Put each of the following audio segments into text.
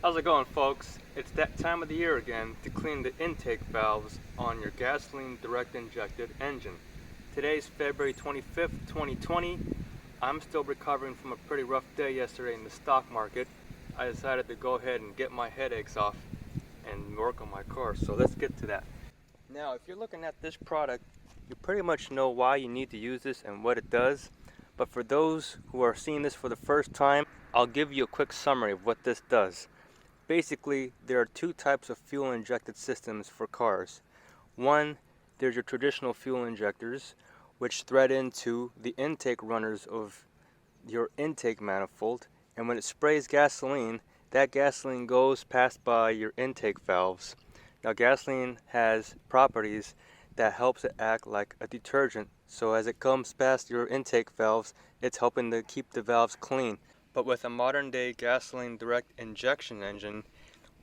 How's it going, folks? It's that time of the year again to clean the intake valves on your gasoline direct injected engine. Today's February 25th, 2020. I'm still recovering from a pretty rough day yesterday in the stock market. I decided to go ahead and get my headaches off and work on my car, so let's get to that. Now, if you're looking at this product, you pretty much know why you need to use this and what it does. But for those who are seeing this for the first time, I'll give you a quick summary of what this does. Basically, there are two types of fuel injected systems for cars. One, there's your traditional fuel injectors, which thread into the intake runners of your intake manifold, and when it sprays gasoline, that gasoline goes past by your intake valves. Now, gasoline has properties that helps it act like a detergent, so as it comes past your intake valves, it's helping to keep the valves clean. But with a modern day gasoline direct injection engine,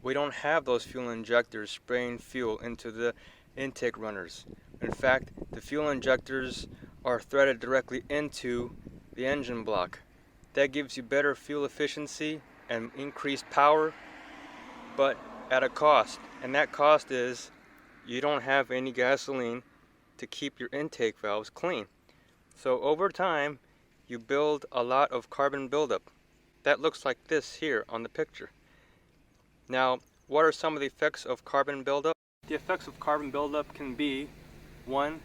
we don't have those fuel injectors spraying fuel into the intake runners. In fact, the fuel injectors are threaded directly into the engine block. That gives you better fuel efficiency and increased power, but at a cost. And that cost is you don't have any gasoline to keep your intake valves clean. So over time, you build a lot of carbon buildup. That looks like this here on the picture. Now, what are some of the effects of carbon buildup? The effects of carbon buildup can be, one,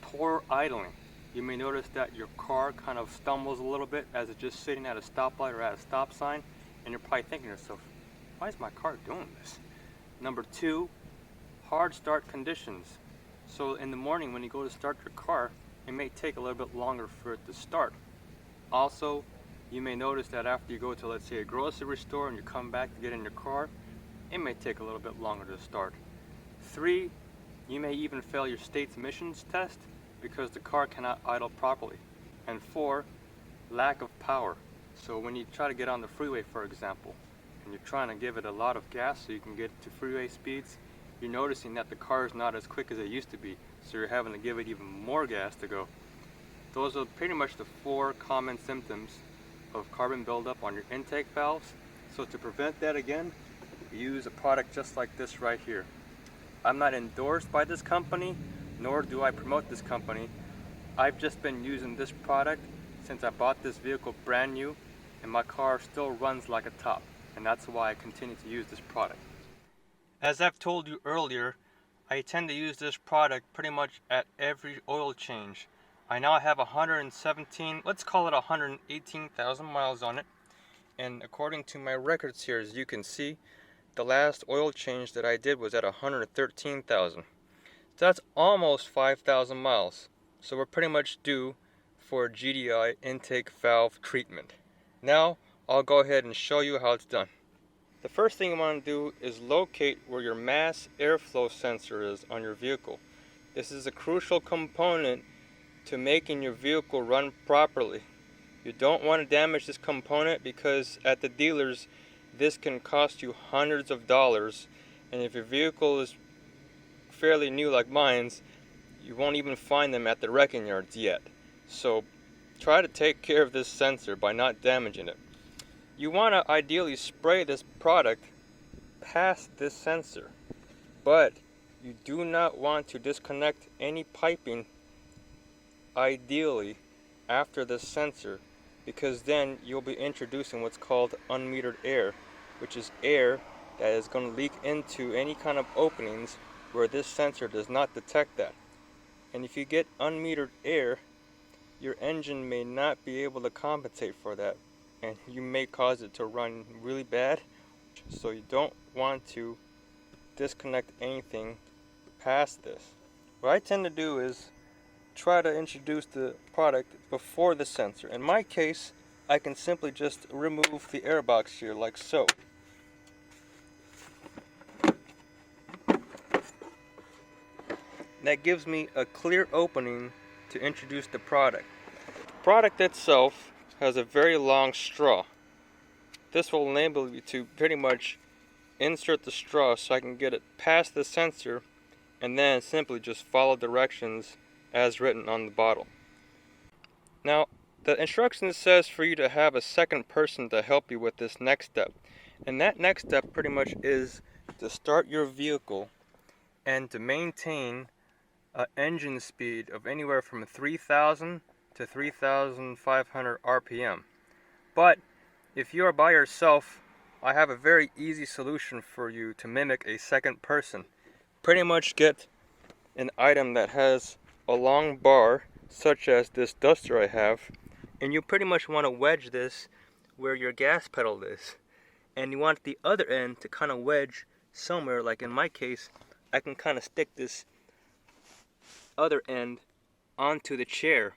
poor idling. You may notice that your car kind of stumbles a little bit as it's just sitting at a stoplight or at a stop sign, and you're probably thinking to yourself, why is my car doing this? Number two, hard start conditions. So in the morning when you go to start your car, it may take a little bit longer for it to start. Also, you may notice that after you go to, let's say, a grocery store and you come back to get in your car, it may take a little bit longer to start. Three, you may even fail your state's emissions test because the car cannot idle properly. And four, lack of power. So when you try to get on the freeway, for example, and you're trying to give it a lot of gas so you can get to freeway speeds, you're noticing that the car is not as quick as it used to be, so you're having to give it even more gas to go. Those are pretty much the four common symptoms of carbon buildup on your intake valves. So to prevent that again, use a product just like this right here. I'm not endorsed by this company, nor do I promote this company. I've just been using this product since I bought this vehicle brand new, and my car still runs like a top, and that's why I continue to use this product. As I've told you earlier, I tend to use this product pretty much at every oil change. I now have 117, let's call it 118,000 miles on it. And according to my records here, as you can see, the last oil change that I did was at 113,000. So that's almost 5,000 miles. So we're pretty much due for a GDI intake valve treatment. Now, I'll go ahead and show you how it's done. The first thing you want to do is locate where your mass airflow sensor is on your vehicle. This is a crucial component to making your vehicle run properly. You don't want to damage this component because at the dealers this can cost you hundreds of dollars, and if your vehicle is fairly new like mine's, you won't even find them at the wrecking yards yet. So try to take care of this sensor by not damaging it. You want to ideally spray this product past this sensor, but you do not want to disconnect any piping ideally after the sensor, because then you'll be introducing what's called unmetered air, which is air that is going to leak into any kind of openings where this sensor does not detect that. And if you get unmetered air, your engine may not be able to compensate for that, and you may cause it to run really bad. So you don't want to disconnect anything past this. What I tend to do is try to introduce the product before the sensor. In my case, I can simply just remove the air box here like so. That gives me a clear opening to introduce the product. The product itself has a very long straw. This will enable you to pretty much insert the straw so I can get it past the sensor and then simply just follow directions as written on the bottle. Now, the instructions says for you to have a second person to help you with this next step. And that next step pretty much is to start your vehicle and to maintain an engine speed of anywhere from 3,000 to 3,500 RPM. But if you are by yourself, I have a very easy solution for you to mimic a second person. Pretty much get an item that has a long bar, such as this duster I have, and you pretty much want to wedge this where your gas pedal is. And you want the other end to kind of wedge somewhere, like in my case, I can kind of stick this other end onto the chair.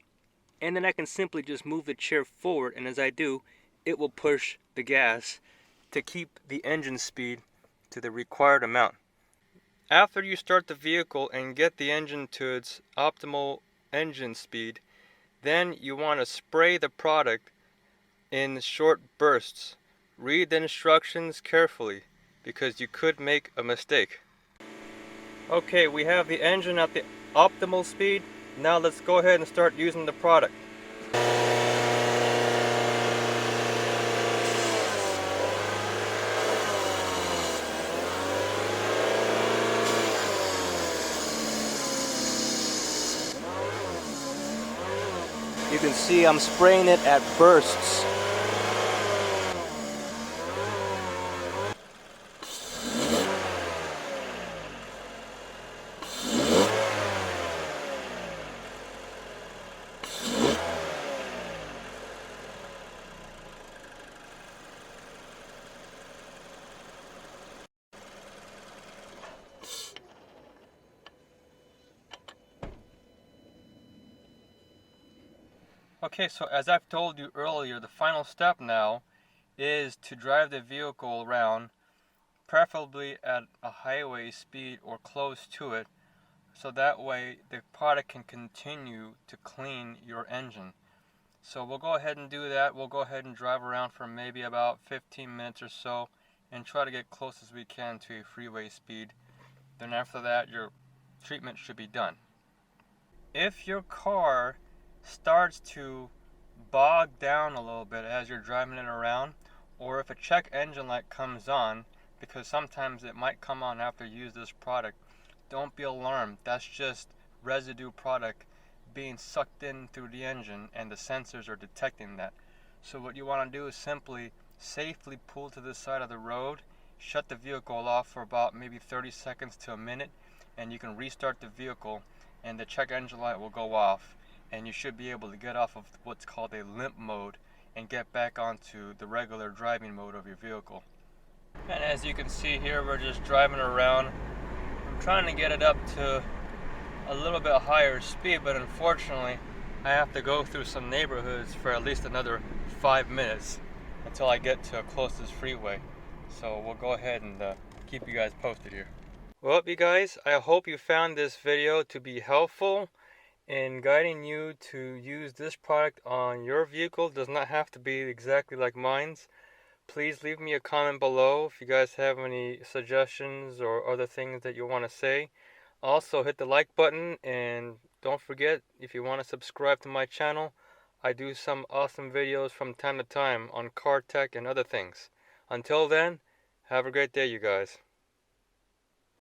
And then I can simply just move the chair forward, and as I do, it will push the gas to keep the engine speed to the required amount. After you start the vehicle and get the engine to its optimal engine speed, then you want to spray the product in short bursts. Read the instructions carefully because you could make a mistake. Okay, we have the engine at the optimal speed. Now let's go ahead and start using the product. You can see I'm spraying it at bursts. Okay, so as I've told you earlier, the final step now is to drive the vehicle around, preferably at a highway speed or close to it, so that way the product can continue to clean your engine. So we'll go ahead and do that. We'll go ahead and drive around for maybe about 15 minutes or so and try to get close as we can to a freeway speed. Then after that, your treatment should be done. If your car starts to bog down a little bit as you're driving it around, or if a check engine light comes on, because sometimes it might come on after you use this product, don't be alarmed. That's just residue product being sucked in through the engine, and the sensors are detecting that. So what you want to do is simply safely pull to the side of the road, shut the vehicle off for about maybe 30 seconds to a minute, and you can restart the vehicle and the check engine light will go off, and you should be able to get off of what's called a limp mode and get back onto the regular driving mode of your vehicle. And as you can see here, we're just driving around. I'm trying to get it up to a little bit higher speed, but unfortunately I have to go through some neighborhoods for at least another 5 minutes until I get to a closest freeway. So we'll go ahead and keep you guys posted here. Well, you guys, I hope you found this video to be helpful in guiding you to use this product on your vehicle. It does not have to be exactly like mine's. Please leave me a comment below if you guys have any suggestions or other things that you want to say. Also, hit the like button, and don't forget, if you want to subscribe to my channel, I do some awesome videos from time to time on car tech and other things. Until then, have a great day, you guys.